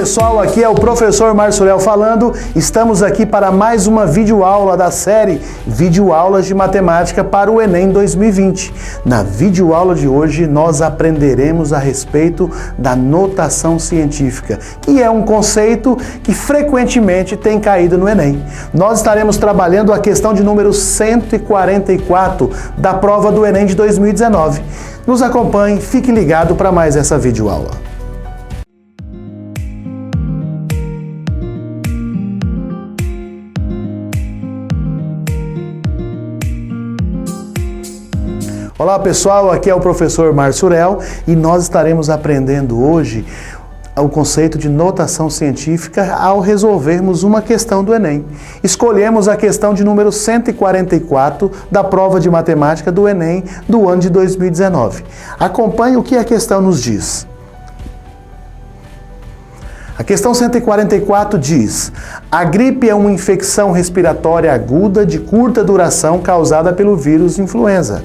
pessoal, aqui é o professor Marçurel falando. Estamos aqui para mais uma videoaula da série Videoaulas de Matemática para o Enem 2020. Na videoaula de hoje nós aprenderemos a respeito da notação científica, que é um conceito que frequentemente tem caído no Enem. Nós estaremos trabalhando a questão de número 144 da prova do Enem de 2019. Nos acompanhe, fique ligado para mais essa videoaula. Olá pessoal, aqui é o professor Marçurel e nós estaremos aprendendo hoje o conceito de notação científica ao resolvermos uma questão do Enem. Escolhemos a questão de número 144 da prova de matemática do Enem do ano de 2019. Acompanhe o que a questão nos diz. A questão 144 diz: a gripe é uma infecção respiratória aguda de curta duração causada pelo vírus influenza.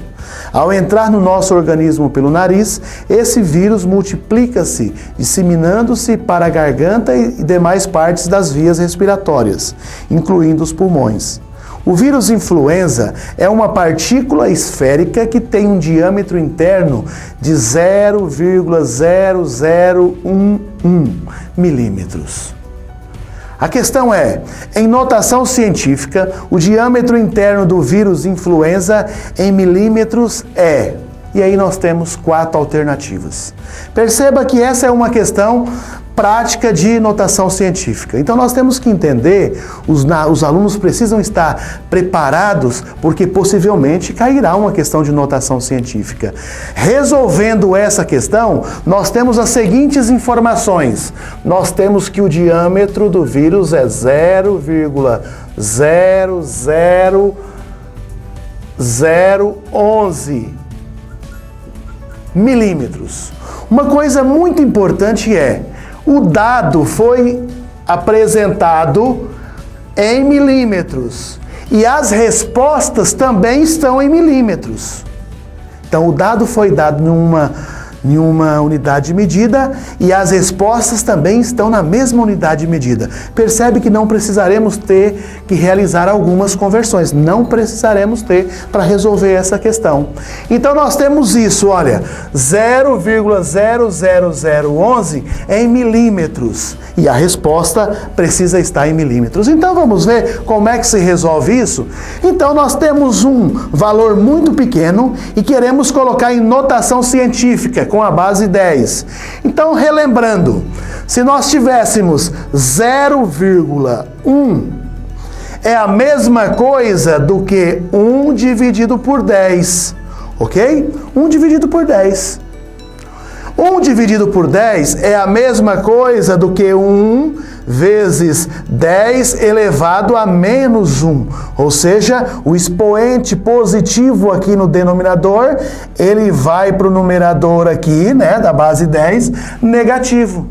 Ao entrar no nosso organismo pelo nariz, esse vírus multiplica-se, disseminando-se para a garganta e demais partes das vias respiratórias, incluindo os pulmões. O vírus influenza é uma partícula esférica que tem um diâmetro interno de 0,0011 milímetros. A questão é, em notação científica, o diâmetro interno do vírus influenza em milímetros é... E aí nós temos 4 alternativas. Perceba que essa é uma questão prática de notação científica. Então nós temos que entender, os alunos precisam estar preparados, porque possivelmente cairá uma questão de notação científica. Resolvendo essa questão, nós temos as seguintes informações. Nós temos que o diâmetro do vírus é 0,00011 milímetros. Uma coisa muito importante é, o dado foi apresentado em milímetros e as respostas também estão em milímetros. Então, o dado foi dado em uma unidade de medida e as respostas também estão na mesma unidade de medida. Percebe que não precisaremos ter que realizar algumas conversões. Não precisaremos ter para resolver essa questão. Então nós temos isso, olha, 0,00011 em milímetros. E a resposta precisa estar em milímetros. Então vamos ver como é que se resolve isso? Então nós temos um valor muito pequeno e queremos colocar em notação científica, com a base 10. Então, relembrando, se nós tivéssemos 0,1, é a mesma coisa do que 1 dividido por 10, ok? 1 dividido por 10. 1 dividido por 10 é a mesma coisa do que 1 vezes 10 elevado a menos 1. Ou seja, o expoente positivo aqui no denominador, ele vai para o numerador aqui, né, da base 10, negativo.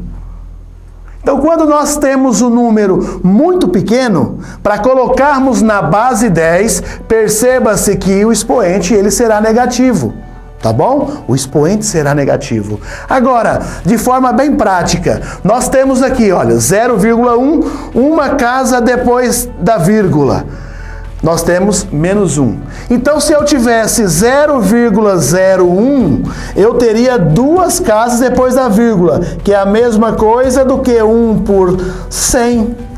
Então, quando nós temos um número muito pequeno, para colocarmos na base 10, perceba-se que o expoente ele será negativo. Tá bom? O expoente será negativo. Agora, de forma bem prática, nós temos aqui, olha, 0,1, uma casa depois da vírgula. Nós temos menos 1. Então, se eu tivesse 0,01, eu teria 2 casas depois da vírgula, que é a mesma coisa do que 1 por 100.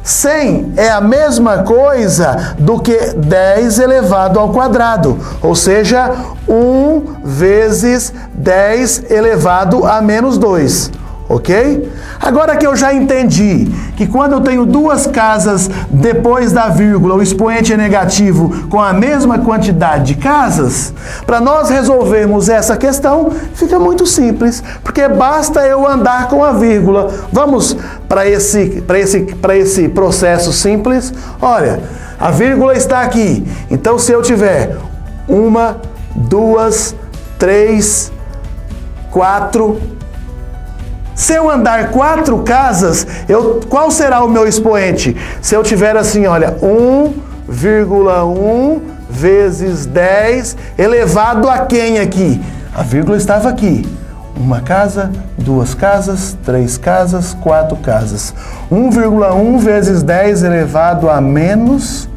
100 é a mesma coisa do que 10 elevado ao quadrado, ou seja, 1 vezes 10 elevado a menos 2, ok? Agora que eu já entendi que quando eu tenho 2 casas depois da vírgula, o expoente é negativo com a mesma quantidade de casas, para nós resolvermos essa questão, fica muito simples, porque basta eu andar com a vírgula. Vamos para esse processo simples. Olha, a vírgula está aqui. Então, se eu tiver 1, 2, 3, 4... Se eu andar 4 casas, qual será o meu expoente? Se eu tiver assim, olha, 1,1 vezes 10 elevado a quem aqui? A vírgula estava aqui. uma casa, duas casas, três casas, quatro casas. 1,1 vezes 10 elevado a menos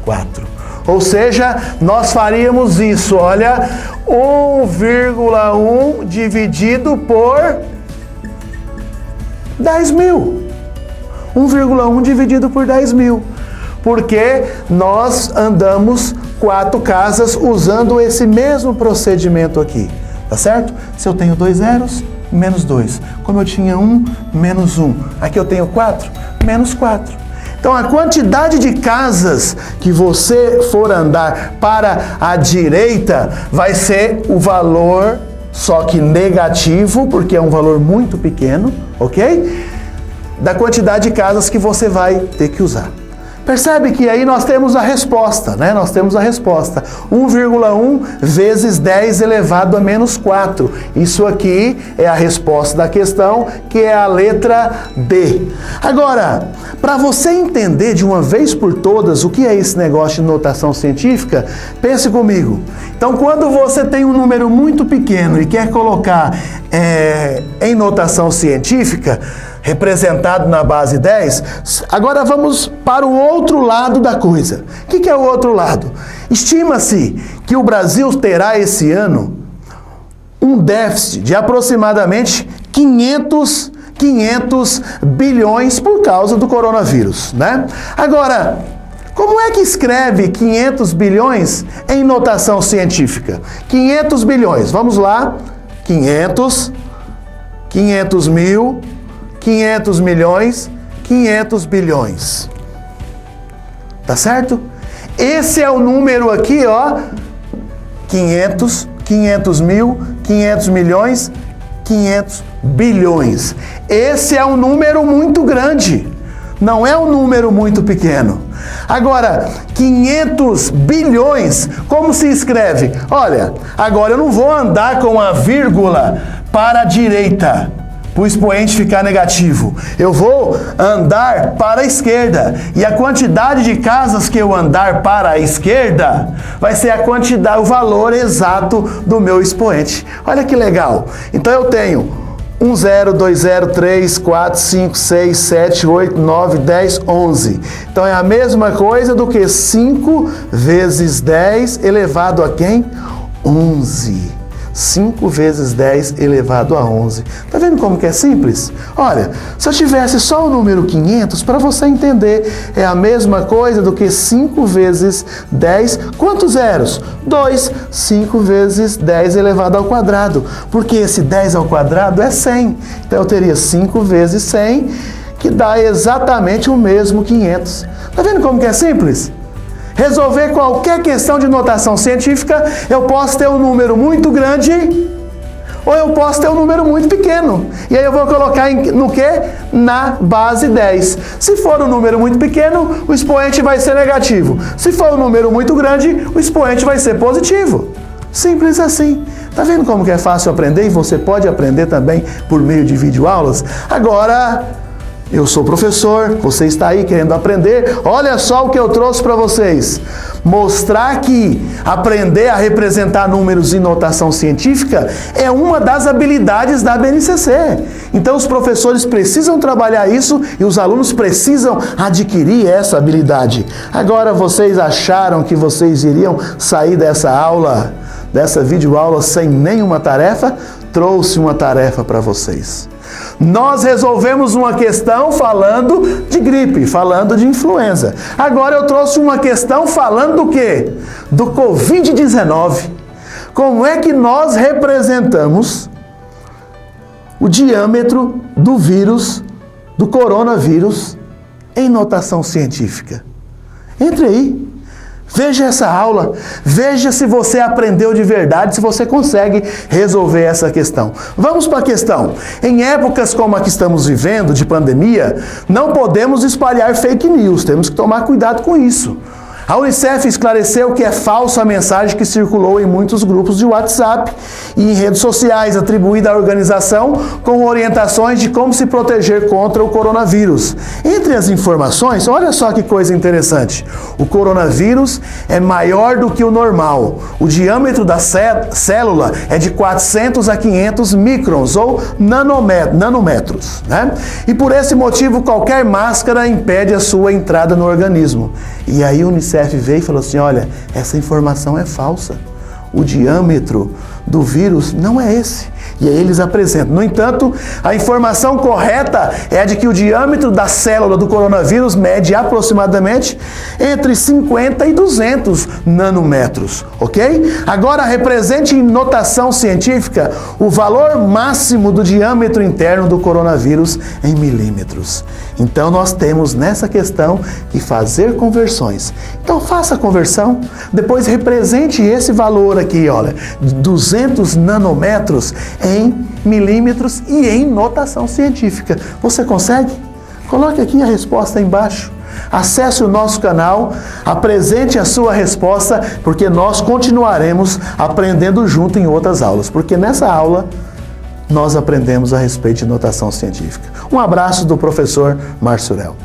4. Ou seja, nós faríamos isso, olha, 1,1 dividido por 10 mil. 1,1 dividido por 10 mil. Porque nós andamos 4 casas usando esse mesmo procedimento aqui. Tá certo? Se eu tenho 2 zeros, menos 2. Como eu tinha 1, menos 1. Aqui eu tenho 4, menos 4. Então a quantidade de casas que você for andar para a direita vai ser o valor, só que negativo, porque é um valor muito pequeno, ok? Da quantidade de casas que você vai ter que usar. Percebe que aí nós temos a resposta, né? Nós temos a resposta. 1,1 vezes 10 elevado a menos 4. Isso aqui é a resposta da questão, que é a letra D. Agora, para você entender de uma vez por todas o que é esse negócio de notação científica, pense comigo. Então, quando você tem um número muito pequeno e quer colocar em notação científica, representado na base 10, agora vamos para o outro lado da coisa. O que é o outro lado? Estima-se que o Brasil terá esse ano um déficit de aproximadamente 500 bilhões por causa do coronavírus, né? Agora, como é que escreve 500 bilhões em notação científica? 500 bilhões, vamos lá. 500 mil, 500 milhões, 500 bilhões. Tá certo? Esse é o número aqui, ó. 500 mil, 500 milhões, 500 bilhões. Esse é um número muito grande. Não é um número muito pequeno. Agora, 500 bilhões, como se escreve? Olha, agora eu não vou andar com a vírgula para a direita, para o expoente ficar negativo. Eu vou andar para a esquerda. E a quantidade de casas que eu andar para a esquerda vai ser a quantidade, o valor exato do meu expoente. Olha que legal. Então eu tenho 1, 0, 2, 0, 3, 4, 5, 6, 7, 8, 9, 10, 11. Então é a mesma coisa do que 5 vezes 10 elevado a quem? 11. 5 vezes 10 elevado a 11. Tá vendo como que é simples? Olha, se eu tivesse só o número 500, para você entender, é a mesma coisa do que 5 vezes 10. Quantos zeros? 2. 5 vezes 10 elevado ao quadrado. Porque esse 10 ao quadrado é 100. Então eu teria 5 vezes 100, que dá exatamente o mesmo 500. Tá vendo como que é simples? Resolver qualquer questão de notação científica, eu posso ter um número muito grande ou eu posso ter um número muito pequeno. E aí eu vou colocar no quê? Na base 10. Se for um número muito pequeno, o expoente vai ser negativo. Se for um número muito grande, o expoente vai ser positivo. Simples assim. Tá vendo como que é fácil aprender? E você pode aprender também por meio de videoaulas. Agora, eu sou professor, você está aí querendo aprender, olha só o que eu trouxe para vocês. Mostrar que aprender a representar números em notação científica é uma das habilidades da BNCC. Então os professores precisam trabalhar isso e os alunos precisam adquirir essa habilidade. Agora vocês acharam que vocês iriam sair dessa aula, dessa videoaula sem nenhuma tarefa? Trouxe uma tarefa para vocês. Nós resolvemos uma questão falando de gripe, falando de influenza. Agora eu trouxe uma questão falando do quê? Do Covid-19. Como é que nós representamos o diâmetro do vírus, do coronavírus, em notação científica? Entre aí. Veja essa aula, veja se você aprendeu de verdade, se você consegue resolver essa questão. Vamos para a questão. Em épocas como a que estamos vivendo, de pandemia, não podemos espalhar fake news, temos que tomar cuidado com isso. A Unicef esclareceu que é falsa a mensagem que circulou em muitos grupos de WhatsApp e em redes sociais, atribuída à organização com orientações de como se proteger contra o coronavírus. Entre as informações, olha só que coisa interessante. O coronavírus é maior do que o normal. O diâmetro da célula é de 400 a 500 microns, ou nanômetros, né? E por esse motivo, qualquer máscara impede a sua entrada no organismo. E aí o Unicef veio e falou assim, olha, essa informação é falsa. O diâmetro do vírus não é esse. E aí eles apresentam. No entanto, a informação correta é a de que o diâmetro da célula do coronavírus mede aproximadamente entre 50 e 200 nanômetros, ok? Agora, represente em notação científica o valor máximo do diâmetro interno do coronavírus em milímetros. Então, nós temos nessa questão que fazer conversões. Então, faça a conversão, depois represente esse valor aqui, olha, 200 nanômetros em milímetros e em notação científica. Você consegue? Coloque aqui a resposta embaixo. Acesse o nosso canal, apresente a sua resposta, porque nós continuaremos aprendendo junto em outras aulas. Porque nessa aula nós aprendemos a respeito de notação científica. Um abraço do professor Márcio Urel.